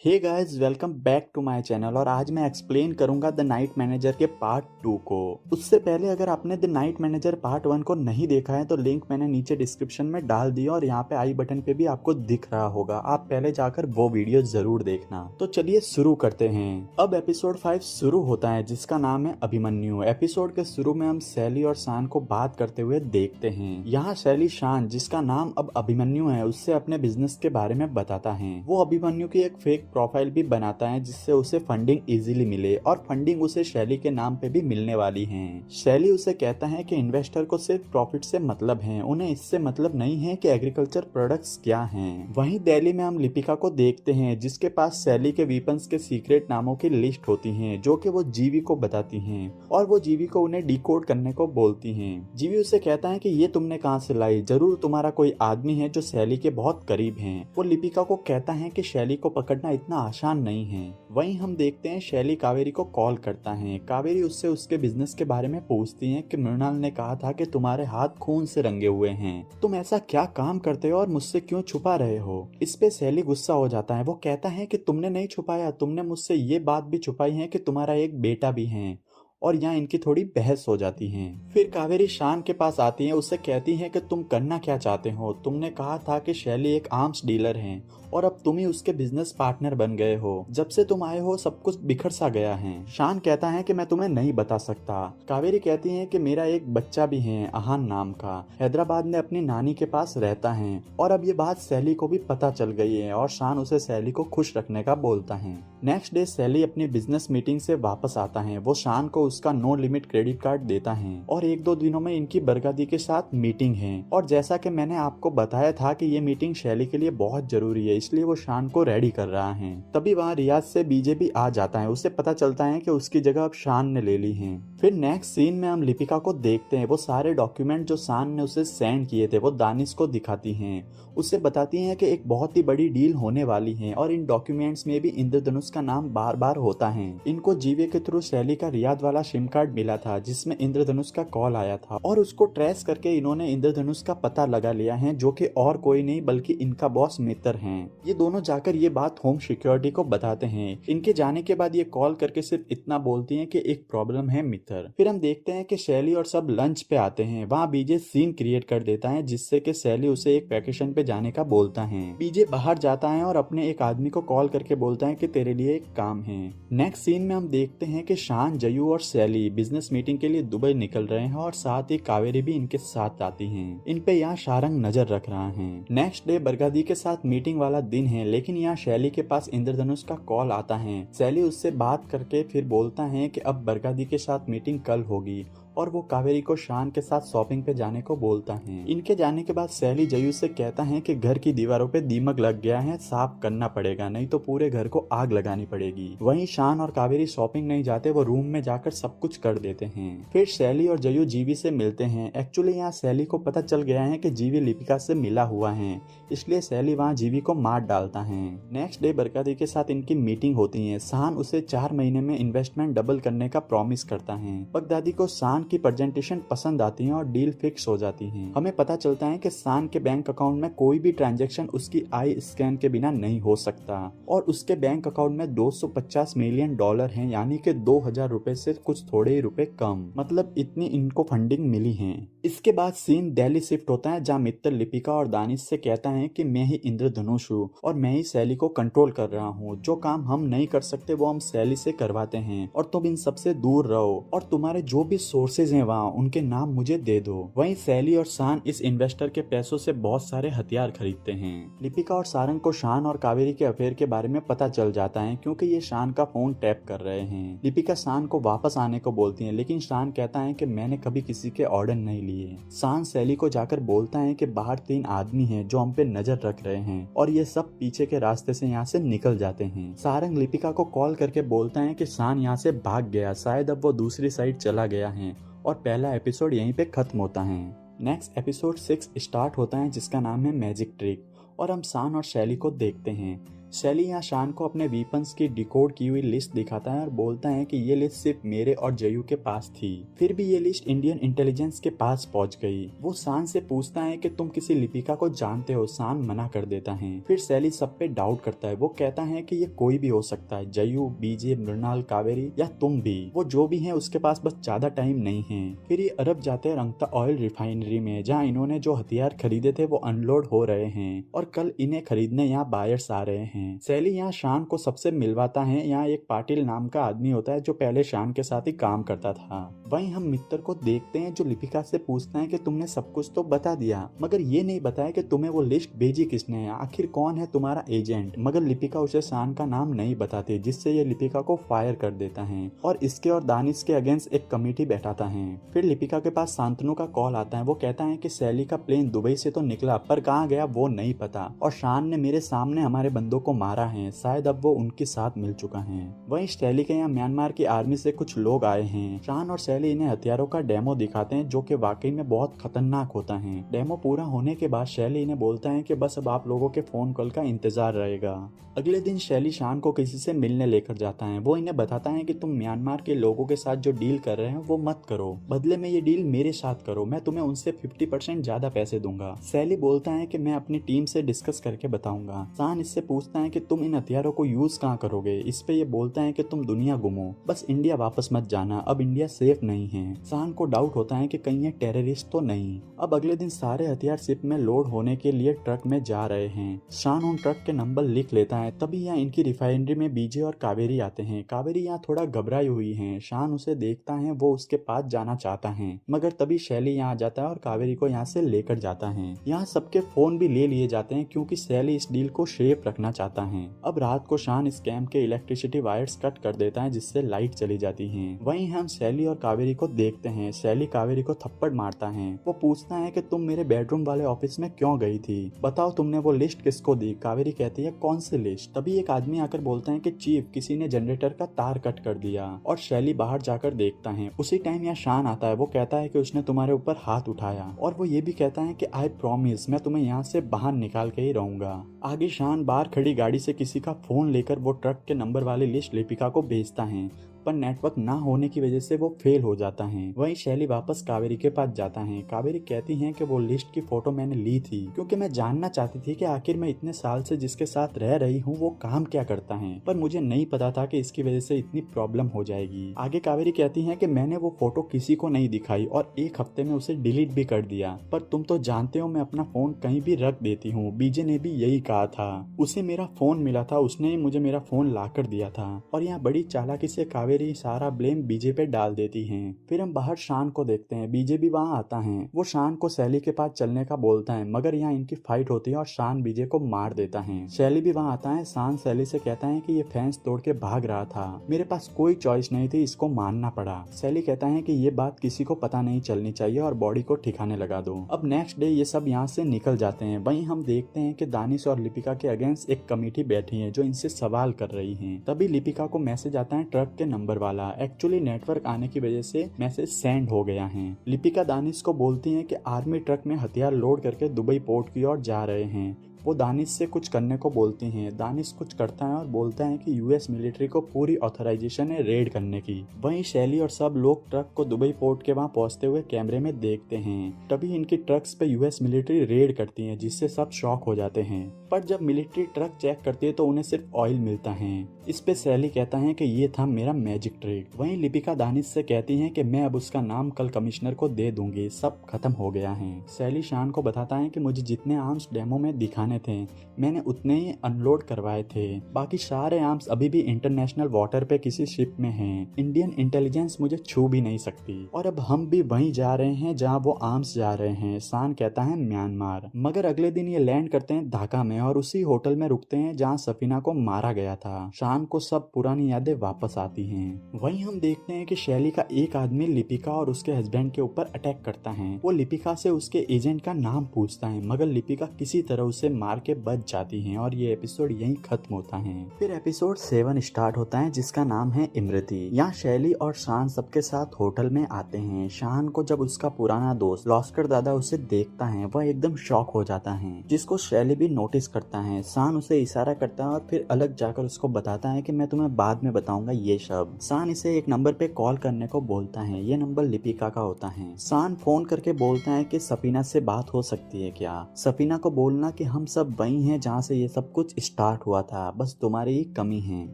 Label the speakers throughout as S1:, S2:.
S1: Hey guys, welcome back to my channel. और आज मैं एक्सप्लेन करूंगा द नाइट मैनेजर के पार्ट 2 को। उससे पहले अगर आपने द नाइट मैनेजर पार्ट 1 को नहीं देखा है तो लिंक मैंने नीचे डिस्क्रिप्शन में डाल दिया और यहाँ पे आई बटन पे भी आपको दिख रहा होगा। आप पहले जाकर वो वीडियो जरूर देखना। तो चलिए शुरू करते हैं। अब एपिसोड 5 शुरू होता है जिसका नाम है अभिमन्यु। एपिसोड के शुरू में हम सैली और शान को बात करते हुए देखते हैं। यहाँ सैली शान, जिसका नाम अब अभिमन्यु है, उससे अपने बिजनेस के बारे में बताता है। वो अभिमन्यु की एक फेक प्रोफाइल भी बनाता है जिससे उसे फंडिंग इजीली मिले और फंडिंग उसे शैली के नाम पे भी मिलने वाली है। शैली उसे कहता है कि इन्वेस्टर को सिर्फ प्रॉफिट से मतलब है, उन्हें इससे मतलब नहीं है कि एग्रीकल्चर प्रोडक्ट्स क्या हैं। वहीं दिल्ली में हम लिपिका को देखते हैं जिसके पास शैली के वीपन्स के सीक्रेट नामों की लिस्ट होती है जो कि वो जीवी को बताती हैं और वो जीवी को उन्हें डिकोड करने को बोलती हैं। जीवी उसे कहता है कि ये तुमने कहाँ से लाई, जरूर तुम्हारा कोई आदमी है जो शैली के बहुत करीब है। वो लिपिका को कहता है कि शैली को पकड़ना इतना आसान नहीं है। वहीं हम देखते हैं शैली कावेरी को कॉल करता है। कावेरी उससे उसके बिजनेस के बारे में पूछती है कि मृणाल ने कहा था कि तुम्हारे हाथ खून से रंगे हुए हैं, तुम ऐसा क्या काम करते हो और मुझसे क्यों छुपा रहे हो। इस पे शैली गुस्सा हो जाता है। वो कहता है कि तुमने नहीं छुपाया, तुमने मुझसे ये बात भी छुपाई है कि तुम्हारा एक बेटा भी है। और यहाँ इनकी थोड़ी बहस हो जाती है। फिर कावेरी शान के पास आती है, उससे कहती है कि तुम करना क्या चाहते हो। तुमने कहा था कि शैली एक आर्म्स डीलर है और अब तुम ही उसके बिजनेस पार्टनर बन गए हो। जब से तुम आए हो सब कुछ बिखर सा गया है। शान कहता है कि मैं तुम्हें नहीं बता सकता। कावेरी कहती है कि मेरा एक बच्चा भी है, अहान नाम का, हैदराबाद में अपनी नानी के पास रहता है। और अब ये बात सैली को भी पता चल गई है और शान उसे सैली को खुश रखने का बोलता है। नेक्स्ट डे सैली अपनी बिजनेस मीटिंग से वापस आता है। वो शान को उसका नो लिमिट क्रेडिट कार्ड देता है और एक दो दिनों में इनकी बरगादी के साथ मीटिंग है। और जैसा कि मैंने आपको बताया था कि ये मीटिंग शैली के लिए बहुत जरूरी है, इसलिए वो शान को रेडी कर रहा है। तभी वहाँ रियाज से बीजे भी आ जाता है। उसे पता चलता है कि उसकी जगह अब शान ने ले ली है। फिर नेक्स्ट सीन में हम लिपिका को देखते हैं। वो सारे डॉक्यूमेंट जो शान ने उसे सेंड किए थे वो दानिश को दिखाती हैं। उसे बताती हैं कि एक बहुत ही बड़ी डील होने वाली है और इन डॉक्यूमेंट्स में भी इंद्रधनुष का नाम बार बार होता है। इनको जीवे के थ्रू शैली का रियाद वाला सिम कार्ड मिला था जिसमें इंद्रधनुष का कॉल आया था और उसको ट्रेस करके इन्होंने इंद्रधनुष का पता लगा लिया है जो कि और कोई नहीं बल्कि इनका बॉस मित्र हैं। ये दोनों जाकर ये बात होम सिक्योरिटी को बताते हैं। इनके जाने के बाद ये कॉल करके सिर्फ इतना बोलती हैं कि एक प्रॉब्लम है मित्र। फिर हम देखते हैं कि शैली और सब लंच पे आते हैं। वहाँ बीजे सीन क्रिएट कर देता है जिससे कि शैली उसे एक वैकेशन पे जाने का बोलता है। बीजे बाहर जाता है और अपने एक आदमी को कॉल करके बोलता है कि तेरे लिए एक काम है। नेक्स्ट सीन में हम देखते हैं कि शान, जयू और शैली बिजनेस मीटिंग के लिए दुबई निकल रहे हैं और साथ ही कावेरी भी इनके साथ आती हैं। इन पे यहाँ शारंग नजर रख रहा है। नेक्स्ट डे बरगादी के साथ मीटिंग वाला दिन है लेकिन यहाँ शैली के पास इंद्रधनुष का कॉल आता है। शैली उससे बात करके फिर बोलता है कि अब बरगादी के साथ मीटिंग कल होगी और वो कावेरी को शान के साथ शॉपिंग पे जाने को बोलता है। इनके जाने के बाद शैली जयू से कहता है कि घर की दीवारों पे दीमक लग गया है, साफ करना पड़ेगा नहीं तो पूरे घर को आग लगानी पड़ेगी। वहीं शान और कावेरी शॉपिंग नहीं जाते, वो रूम में जाकर सब कुछ कर देते हैं। फिर शैली और जयू जीवी से मिलते हैं। एक्चुअली यहाँ शैली को पता चल गया है कि जीवी लिपिका से मिला हुआ है, इसलिए शैली वहाँ जीवी को मार डालता है। नेक्स्ट डे बरकादी के साथ इनकी मीटिंग होती है। शान उसे 4 महीने में इन्वेस्टमेंट डबल करने का प्रॉमिस करता है। बगदादी को शान की प्रेजेंटेशन पसंद आती है और डील फिक्स हो जाती है। हमें पता चलता है कि शान के बैंक अकाउंट में कोई भी ट्रांजैक्शन उसकी आई स्कैन के बिना नहीं हो सकता और उसके बैंक अकाउंट में $250 मिलियन हैं, यानी कि 2000 रुपए से कुछ थोड़े ही रुपए कम। मतलब इतनी इनको फंडिंग मिली है। इसके बाद सीन दिल्ली शिफ्ट होता है जहाँ मित्तर लिपिका और दानिश से कहता है कि मैं ही इंद्रधनुष हूँ और मैं ही शैली को कंट्रोल कर रहा हूँ। जो काम हम नहीं कर सकते वो हम शैली से करवाते हैं और तुम इन सबसे दूर रहो और तुम्हारे जो भी सोर्सेज हैं वहाँ उनके नाम मुझे दे दो। वहीं शैली और शान इस इन्वेस्टर के पैसों से बहुत सारे हथियार खरीदते हैं। लिपिका और सारंग को शान और कावेरी के अफेयर के बारे में पता चल जाता है क्योंकि ये शान का फोन टैप कर रहे हैं। लिपिका शान को वापस आने को बोलती है लेकिन शान कहता है कि मैंने कभी किसी के ऑर्डर नहीं लिए। शान शैली को जाकर बोलता है कि बाहर 3 आदमी हैं जो हम पे नजर रख रहे हैं और ये सब पीछे के रास्ते से यहाँ से निकल जाते हैं। सारंग लिपिका को कॉल करके बोलता है कि शान यहाँ से भाग गया, शायद अब वो दूसरी साइड चला गया है और पहला एपिसोड यहीं पे खत्म होता है। नेक्स्ट एपिसोड 6 स्टार्ट होता है जिसका नाम है मैजिक ट्रिक और हम शान और शैली को देखते हैं। शैली यहाँ शान को अपने वीपन्स की डिकोड की हुई लिस्ट दिखाता है और बोलता है कि ये लिस्ट सिर्फ मेरे और जयू के पास थी। फिर भी ये लिस्ट इंडियन इंटेलिजेंस के पास पहुंच गई। वो शान से पूछता है कि तुम किसी लिपिका को जानते हो। शान मना कर देता है। फिर शैली सब पे डाउट करता है। वो कहता है कि ये कोई भी हो सकता है, जयू, बीजे, मृणाल, कावेरी या तुम भी। वो जो भी है उसके पास बस ज्यादा टाइम नहीं है। फिर ये अरब जाते हैं रंगता ऑयल रिफाइनरी में, जहाँ इन्होंने जो हथियार खरीदे थे वो अनलोड हो रहे हैं और कल इन्हें खरीदने यहाँ बायर्स आ रहे हैं। शैली यहाँ शान को सबसे मिलवाता है। यहाँ एक पाटिल नाम का आदमी होता है जो पहले शान के साथ ही काम करता था। वहीं हम मित्र को देखते हैं जो लिपिका से पूछता है कि तुमने सब कुछ तो बता दिया, मगर ये नहीं बताया कि तुम्हें वो लिस्ट भेजी किसने है, आखिर कौन है तुम्हारा एजेंट। मगर लिपिका उसे शान का नाम नहीं बताती, जिससे ये लिपिका को फायर कर देता है और इसके और दानिश के अगेंस्ट एक कमेटी बैठाता है। फिर लिपिका के पास शांतनु का कॉल आता है। वो कहता है कि शैली का प्लेन दुबई से तो निकला पर कहाँ गया वो नहीं पता, और शान ने मेरे सामने हमारे बंदों को मारा है, शायद अब वो उनके साथ मिल चुका है। वहीं शैली के यहाँ म्यांमार की आर्मी से कुछ लोग आए हैं। शान और शैली इन्हें हथियारों का डेमो दिखाते हैं जो कि वाकई में बहुत खतरनाक होता है। डेमो पूरा होने के बाद शैली इन्हें बोलता है कि बस अब आप लोगों के फोन कॉल का इंतजार रहेगा। अगले दिन शैली शान को किसी से मिलने लेकर जाता है। वो इन्हें बताता है कि तुम म्यांमार के लोगों के साथ जो डील कर रहे हो वो मत करो, बदले में ये डील मेरे साथ करो, मैं तुम्हें उनसे 50% ज्यादा पैसे दूंगा। शैली बोलता है कि मैं अपनी टीम से डिस्कस करके बताऊंगा। शान इससे पूछता है कि तुम इन हथियारों को यूज कहाँ करोगे। इस पे ये बोलता है कि तुम दुनिया घूमो, बस इंडिया वापस मत जाना, अब इंडिया सेफ नहीं है। शान को डाउट होता है कि कहीं ये टेररिस्ट तो नहीं। अब अगले दिन सारे हथियार शिप में लोड होने के लिए ट्रक में जा रहे हैं। शान उन ट्रक के नंबर लिख लेता है। तभी यहाँ इनकी रिफाइनरी में बीजे और कावेरी आते हैं। कावेरी यहाँ थोड़ा घबराई हुई है। शान उसे देखता है, वो उसके पास जाना चाहता है, मगर तभी शैली यहाँ आ जाता है और कावेरी को यहाँ से लेकर जाता है। यहाँ सबके फोन भी ले लिए जाते हैं क्योंकि शैली इस डील को शेप रखना चाहता है। अब रात को शान इस कैंप के इलेक्ट्रिसिटी वायर्स कट कर देता है जिससे लाइट चली जाती है। वहीं हम शैली और कावेरी को देखते हैं। शैली कावेरी को थप्पड़ मारता है। वो पूछता है कि तुम मेरे बेडरूम वाले ऑफिस में क्यों गई थी, बताओ तुमने वो लिस्ट किसको दी। कावेरी कहती है कौन सी लिस्ट। तभी एक आदमी आकर बोलता है कि चीफ, किसी ने जनरेटर का तार कट कर दिया, और शैली बाहर जाकर देखता है। उसी टाइम यहाँ शान आता है। वो कहता है कि उसने तुम्हारे ऊपर हाथ उठाया, और वो ये भी कहता है कि आई प्रॉमिस, मैं तुम्हें यहाँ से बाहर निकाल के ही रहूंगा। आगे शान बाहर खड़ी गाड़ी से किसी का फोन लेकर वो ट्रक के नंबर वाली लिस्ट लिपिका को भेजता है, पर नेटवर्क ना होने की वजह से वो फेल हो जाता है। वहीं शैली वापस कावेरी के पास जाता है। कावेरी कहती है कि वो लिस्ट की फोटो मैंने ली थी क्योंकि मैं जानना चाहती थी कि आखिर मैं इतने साल से जिसके साथ रह रही हूँ वो काम क्या करता है, पर मुझे नहीं पता था कि इसकी वजह से इतनी प्रॉब्लम हो जाएगी। आगे कावेरी कहती है कि मैंने वो फोटो किसी को नहीं दिखाई और एक हफ्ते में उसे डिलीट भी कर दिया, पर तुम तो जानते हो मैं अपना फोन कहीं भी रख देती हूँ। बीजे ने भी यही कहा था, उसे मेरा फोन मिला था, उसने ही मुझे मेरा फोन ला कर दिया था। और यहाँ बड़ी चालाकी से कावेरी सारा ब्लेम बीजे पे डाल देती हैं। फिर हम बाहर शान को देखते हैं। बीजे भी वहाँ आता है। वो शान को शैली के पास चलने का बोलता है, मगर यहाँ इनकी फाइट होती है और शान बीजे को मार देता है। शैली भी वहाँ आता है। शान शैली से कहता है कि ये फेंस तोड़ के भाग रहा था, मेरे पास कोई चॉइस नहीं थी, इसको मारना पड़ा। शैली कहता है कि ये बात किसी को पता नहीं चलनी चाहिए और बॉडी को ठिकाने लगा दो। अब नेक्स्ट डे ये सब यहाँ से निकल जाते हैं। वहीं हम देखते हैं कि दानिश और लिपिका के अगेंस्ट एक कमेटी बैठी है जो इनसे सवाल कर रही है। तभी लिपिका को मैसेज आता है ट्रक के नंबर वाला। एक्चुअली नेटवर्क आने की वजह से मैसेज सेंड हो गया है। लिपिका दानिश को बोलती है कि आर्मी ट्रक में हथियार लोड करके दुबई पोर्ट की ओर जा रहे हैं। वो दानिश से कुछ करने को बोलती हैं। दानिश कुछ करता है और बोलता है कि यूएस मिलिट्री को पूरी ऑथराइजेशन है रेड करने की। वहीं शैली और सब लोग ट्रक को दुबई पोर्ट के वहां पहुंचते हुए कैमरे में देखते हैं। तभी इनकी ट्रक्स पे यूएस मिलिट्री रेड करती है जिससे सब शॉक हो जाते हैं। पर जब मिलिट्री ट्रक चेक करती है तो उन्हें सिर्फ ऑयल मिलता है। इस पे शैली कहता है कि ये था मेरा मैजिक ट्रिक। वहीं लिपिका दानिश से कहती है कि मैं अब उसका नाम कल कमिश्नर को दे दूंगी, सब खत्म हो गया है। शैली शान को बताता है कि मुझे जितने आर्म्स डेमो में दिखाने थे मैंने उतने ही अनलोड करवाए थे, बाकी सारे आर्म्स अभी भी इंटरनेशनल वाटर पे किसी शिप में हैं। इंडियन इंटेलिजेंस मुझे छू भी नहीं सकती और अब हम भी वहीं जा रहे हैं जहां वो आर्म्स जा रहे हैं। शान कहता है म्यांमार। मगर अगले दिन ये लैंड करते हैं ढाका में और उसी होटल में रुकते हैं जहां सफीना को मारा गया था। शान को सब पुरानी यादें वापस आती हैं। वहीं हम देखते हैं कि शैली का एक आदमी लिपिका और उसके हस्बैंड के ऊपर अटैक करता है। वो लिपिका से उसके एजेंट का नाम पूछता है, मगर लिपिका किसी तरह उसे मार के बच जाती हैं और ये एपिसोड यहीं खत्म होता है। फिर एपिसोड 7 स्टार्ट होता है जिसका नाम है इमरती। यहाँ शैली और शान सबके साथ होटल में आते हैं। शान को जब उसका पुराना दोस्त लॉस्कर दादा उसे देखता है वह एकदम शॉक हो जाता है, जिसको शैली भी नोटिस करता है। शान उसे इशारा करता है और फिर अलग जाकर उसको बताता है कि मैं तुम्हें बाद में बताऊंगा ये सब। शान इसे एक नंबर पे कॉल करने को बोलता है। ये नंबर लिपिका का होता है। शान फोन करके बोलता है कि सफीना से बात हो सकती है क्या। सफीना को बोलना कि हम सब वही हैं जहाँ से ये सब कुछ स्टार्ट हुआ था, बस तुम्हारी ही कमी है।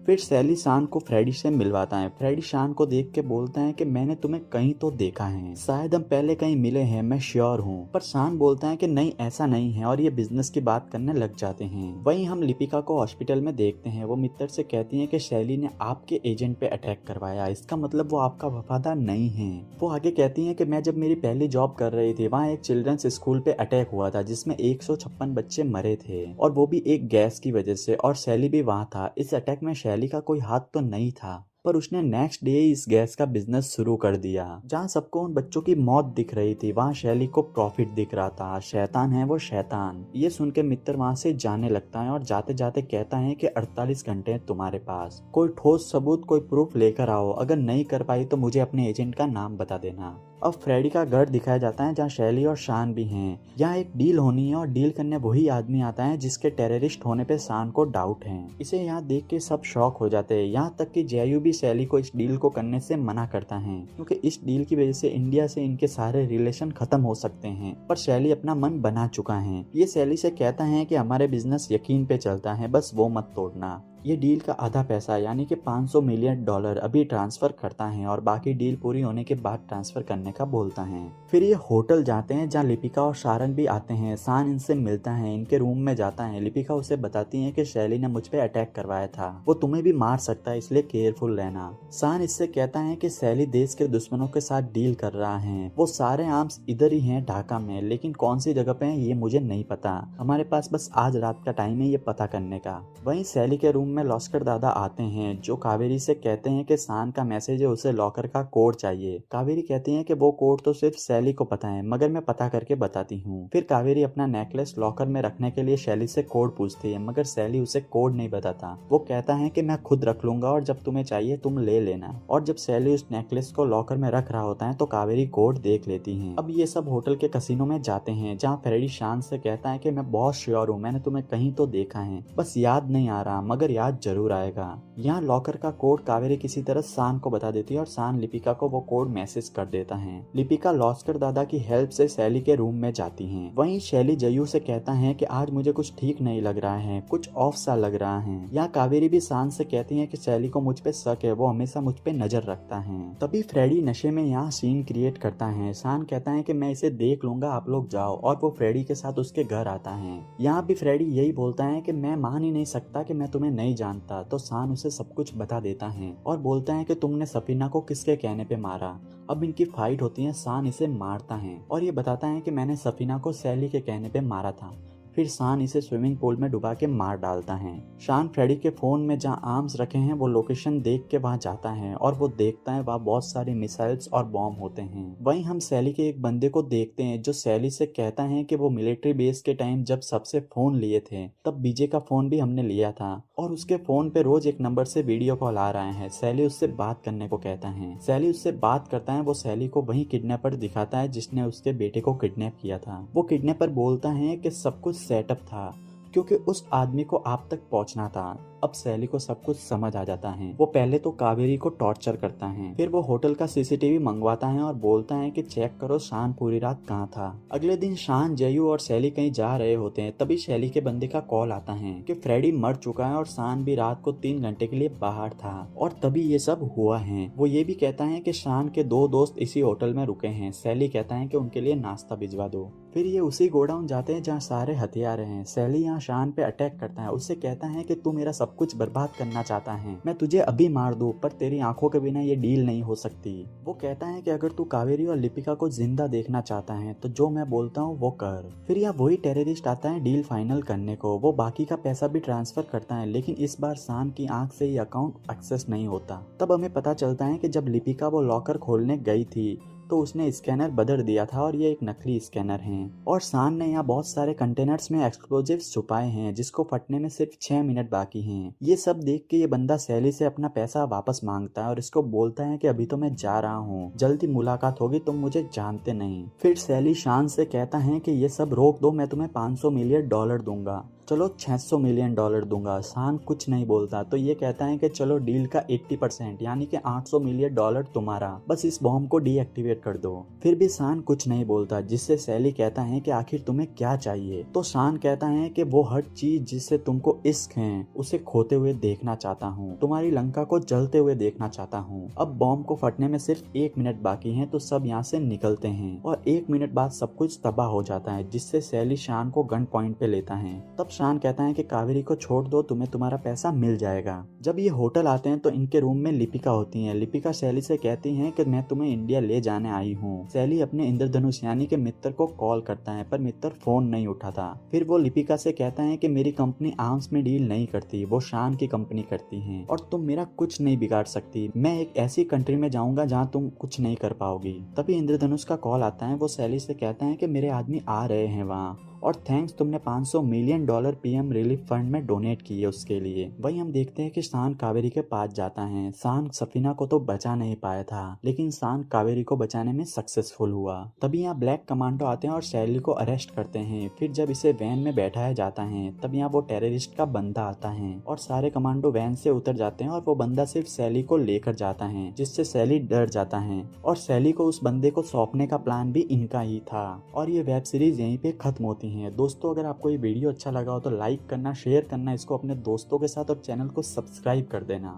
S1: फिर सैली शान को फ्रेडी से मिलवाता है। फ्रेडी शान को देख के बोलता है कि मैंने तुम्हें कहीं तो देखा है, शायद हम पहले कहीं मिले हैं, मैं श्योर हूँ। पर शान बोलता है कि नहीं ऐसा नहीं है और ये बिजनेस की बात करने लग जाते हैं। वहीं हम लिपिका को हॉस्पिटल में देखते हैं। वो मित्र से कहती है कि शैली ने आपके एजेंट पे अटैक करवाया, इसका मतलब वो आपका वफादार नहीं है। वो आगे कहती है कि मैं जब मेरी पहली जॉब कर रही थी वहाँ एक चिल्ड्रंस स्कूल पे अटैक हुआ था जिसमें 156 बच्चे मरे थे और वो भी एक गैस की वजह से, और शैली भी वहाँ था। इस अटैक में शैली का कोई हाथ तो नहीं था, पर उसने नेक्स्ट डे इस गैस का बिजनेस शुरू कर दिया। जहाँ सबको उन बच्चों की मौत दिख रही थी वहाँ शैली को प्रॉफिट दिख रहा था। शैतान है वो शैतान। ये सुन के मित्र वहाँ से जाने लगता है और जाते जाते कहता है कि 48 घंटे हैं तुम्हारे पास, कोई ठोस सबूत कोई प्रूफ लेकर आओ, अगर नहीं कर पाई तो मुझे अपने एजेंट का नाम बता देना। अब फ्रेडी का घर दिखाया जाता है जहाँ शैली और शान भी हैं। यहाँ एक डील होनी है और डील करने वही आदमी आता है जिसके टेररिस्ट होने पे शान को डाउट है। इसे यहाँ देख के सब शॉक हो जाते हैं, यहाँ तक कि जयू भी शैली को इस डील को करने से मना करता है क्योंकि इस डील की वजह से इंडिया से इनके सारे रिलेशन खत्म हो सकते हैं। पर शैली अपना मन बना चुका है। ये शैली से कहता है कि हमारे बिजनेस यकीन पे चलता है, बस वो मत तोड़ना। ये डील का आधा पैसा यानी कि $500 मिलियन अभी ट्रांसफर करता है और बाकी डील पूरी होने के बाद ट्रांसफर करने का बोलता है। फिर ये होटल जाते हैं जहाँ लिपिका और शारन भी आते हैं। शान इनसे मिलता है, इनके रूम में जाता है। लिपिका उसे बताती है कि शैली ने मुझ पे अटैक करवाया था, वो तुम्हें भी मार सकता है, इसलिए केयरफुल रहना। शान इससे कहता है कि शैली देश के दुश्मनों के साथ डील कर रहा है, वो सारे आर्म्स इधर ही हैं ढाका में, लेकिन कौन सी जगह पे है ये मुझे नहीं पता, हमारे पास बस आज रात का टाइम है ये पता करने का। वहीं शैली के रूम में लॉस्कर दादा आते हैं जो कावेरी से कहते हैं कि शान का मैसेज है, उसे लॉकर का कोड चाहिए। कावेरी कहती है कि वो कोड तो सिर्फ शैली को पता है, मगर मैं पता करके बताती हूँ। फिर कावेरी अपना नेकलेस लॉकर में रखने के लिए शैली से कोड पूछती है, मगर शैली उसे कोड नहीं बताता। वो कहता है कि मैं खुद रख लूंगा और जब तुम्हें चाहिए तुम ले लेना। और जब शैली उस नेकलेस को लॉकर में रख रहा होता है तो कावेरी कोड देख लेती है। अब ये सब होटल के कसिनो में जाते हैं जहाँ फ्रेडी शान से कहता है कि मैं बहुत श्योर हूँ, मैंने तुम्हें कहीं तो देखा है, बस याद नहीं आ रहा, मगर याद जरूर आएगा। यहाँ लॉकर का कोड कावेरी किसी तरह शान को बता देती है और शान लिपिका को वो कोड मैसेज कर देता है। लिपिका लॉस्कर दादा की हेल्प से शैली के रूम में जाती है। वहीं शैली जयू से कहता है कि आज मुझे कुछ ठीक नहीं लग रहा है, कुछ ऑफ सा लग रहा है। यहाँ कावेरी भी शान से कहती है कि शैली को मुझ पे शक है, वो हमेशा मुझ पे नजर रखता है। तभी फ्रेडी नशे में यहाँ सीन क्रिएट करता है। शान कहता है कि मैं इसे देख लूंगा, आप लोग जाओ, और वो फ्रेडी के साथ उसके घर आता है। यहाँ भी फ्रेडी यही बोलता है कि मैं मान ही नहीं सकता कि मैं तुम्हें नहीं जानता। तो शान उसे सब कुछ बता देता है और बोलता है कि तुमने सफीना को किसके कहने पे मारा। अब इनकी फाइट होती है, शान इसे मारता है और ये बताता है कि मैंने सफीना को शैली के कहने पे मारा था। फिर शान इसे स्विमिंग पूल में डुबा के मार डालता है। शान फ्रेडी के फोन में जहां आर्म्स रखे हैं वो लोकेशन देख के वहां जाता है और वो देखता है वहां बहुत सारी मिसाइल्स और बॉम्ब होते हैं। वहीं हम शैली के एक बंदे को देखते हैं जो शैली से कहता है कि वो मिलिट्री बेस के टाइम जब सबसे फोन लिए थे तब बीजे का फोन भी हमने लिया था और उसके फोन पे रोज एक नंबर से वीडियो कॉल आ रहे हैं। शैली उससे बात करने को कहता है। शैली उससे बात करता है। वो शैली को वही किडनैपर दिखाता है जिसने उसके बेटे को किडनैप किया था। वो किडनैपर बोलता है कि सब कुछ सेटअप था क्योंकि उस आदमी को आप तक पहुंचना था। अब शैली को सब कुछ समझ आ जाता है। वो पहले तो कावेरी को टॉर्चर करता है, फिर वो होटल का सीसीटीवी मंगवाता है और बोलता है कि चेक करो शान पूरी रात कहाँ था। अगले दिन शान, जयू और शैली कहीं जा रहे होते हैं, तभी शैली के बंदे का कॉल आता है कि फ्रेडी मर चुका है और शान भी रात को 3 घंटे के लिए बाहर था और तभी ये सब हुआ है। वो ये भी कहता है कि शान के 2 दोस्त इसी होटल में रुके हैं। शैली कहता है कि उनके लिए नाश्ता भिजवा दो। फिर ये उसी गोडाउन जाते हैं जहाँ सारे हथियार हैं। शैली यहाँ शान पे अटैक करता है। उससे कहता है कि तू मेरा सब कुछ बर्बाद करना चाहता है, मैं तुझे अभी मार दूं, पर तेरी आंखों के बिना ये डील नहीं हो सकती। वो कहता है कि अगर तू कावेरी और लिपिका को जिंदा देखना चाहता है तो जो मैं बोलता हूँ वो कर। फिर यहाँ वही टेररिस्ट आता है डील फाइनल करने को। वो बाकी का पैसा भी ट्रांसफर करता है, लेकिन इस बार शान की आंख से ये अकाउंट एक्सेस नहीं होता। तब हमें पता चलता है कि जब लिपिका वो लॉकर खोलने गई थी तो उसने स्कैनर बदल दिया था और ये एक नकली स्कैनर है। और शान ने यहाँ बहुत सारे कंटेनर्स में एक्सप्लोजिव्स छुपाए हैं जिसको फटने में सिर्फ 6 मिनट बाकी हैं। ये सब देख के ये बंदा सैली से अपना पैसा वापस मांगता है और इसको बोलता है कि अभी तो मैं जा रहा हूँ, जल्दी मुलाकात होगी, तुम मुझे जानते नहीं। फिर सैली शान से कहता है कि ये सब रोक दो, मैं तुम्हें $500 मिलियन दूंगा। चलो $600 मिलियन दूंगा। शान कुछ नहीं बोलता तो ये कहता है कि चलो डील का 80% यानी कि $800 मिलियन तुम्हारा, बस इस बॉम्ब को डीएक्टिवेट कर दो। फिर भी शान कुछ नहीं बोलता जिससे सैली कहता है कि आखिर तुम्हें क्या चाहिए। तो शान कहता है कि वो हर चीज जिससे तुमको इश्क है उसे खोते हुए देखना चाहता हूँ, तुम्हारी लंका को जलते हुए देखना चाहता हूँ। अब बॉम्ब को फटने में सिर्फ 1 मिनट बाकी है तो सब यहाँ से निकलते हैं और 1 मिनट बाद सब कुछ तबाह हो जाता है जिससे सैली शान को गन पॉइंट पे लेता है। तब शान कहता है कि कावेरी को छोड़ दो, तुम्हें तुम्हारा पैसा मिल जाएगा। जब ये होटल आते हैं तो इनके रूम में लिपिका होती है। लिपिका सैली से कहती है कि मैं तुम्हें इंडिया ले जाने आई हूँ। सैली अपने इंद्रधनुष यानी कि मित्र को कॉल करता है पर मित्र फोन नहीं उठाता। फिर वो लिपिका से कहता है कि मेरी कंपनी आर्म्स में डील नहीं करती, वो शान की कंपनी करती है और तुम मेरा कुछ नहीं बिगाड़ सकती। मैं एक ऐसी कंट्री में जाऊंगा जहाँ तुम कुछ नहीं कर पाओगी। तभी इंद्रधनुष का कॉल आता है। वो सैली से कहता है कि मेरे आदमी आ रहे हैं वहाँ और थैंक्स, तुमने $500 मिलियन पीएम रिलीफ फंड में डोनेट किए उसके लिए। वही हम देखते हैं कि शान कावेरी के पास जाता है। शान सफीना को तो बचा नहीं पाया था लेकिन शान कावेरी को बचाने में सक्सेसफुल हुआ। तभी यहाँ ब्लैक कमांडो आते हैं और सैली को अरेस्ट करते हैं। फिर जब इसे वैन में बैठाया जाता है तब यहाँ वो टेररिस्ट का बंदा आता है और सारे कमांडो वैन से उतर जाते हैं और वो बंदा सिर्फ सैली को लेकर जाता है जिससे सैली डर जाता है और सैली को उस बंदे को सौंपने का प्लान भी इनका ही था। और ये वेब सीरीज यहीं पे खत्म होती है। दोस्तों अगर आपको ये वीडियो अच्छा लगा हो तो लाइक करना, शेयर करना इसको अपने दोस्तों के साथ और चैनल को सब्सक्राइब कर देना।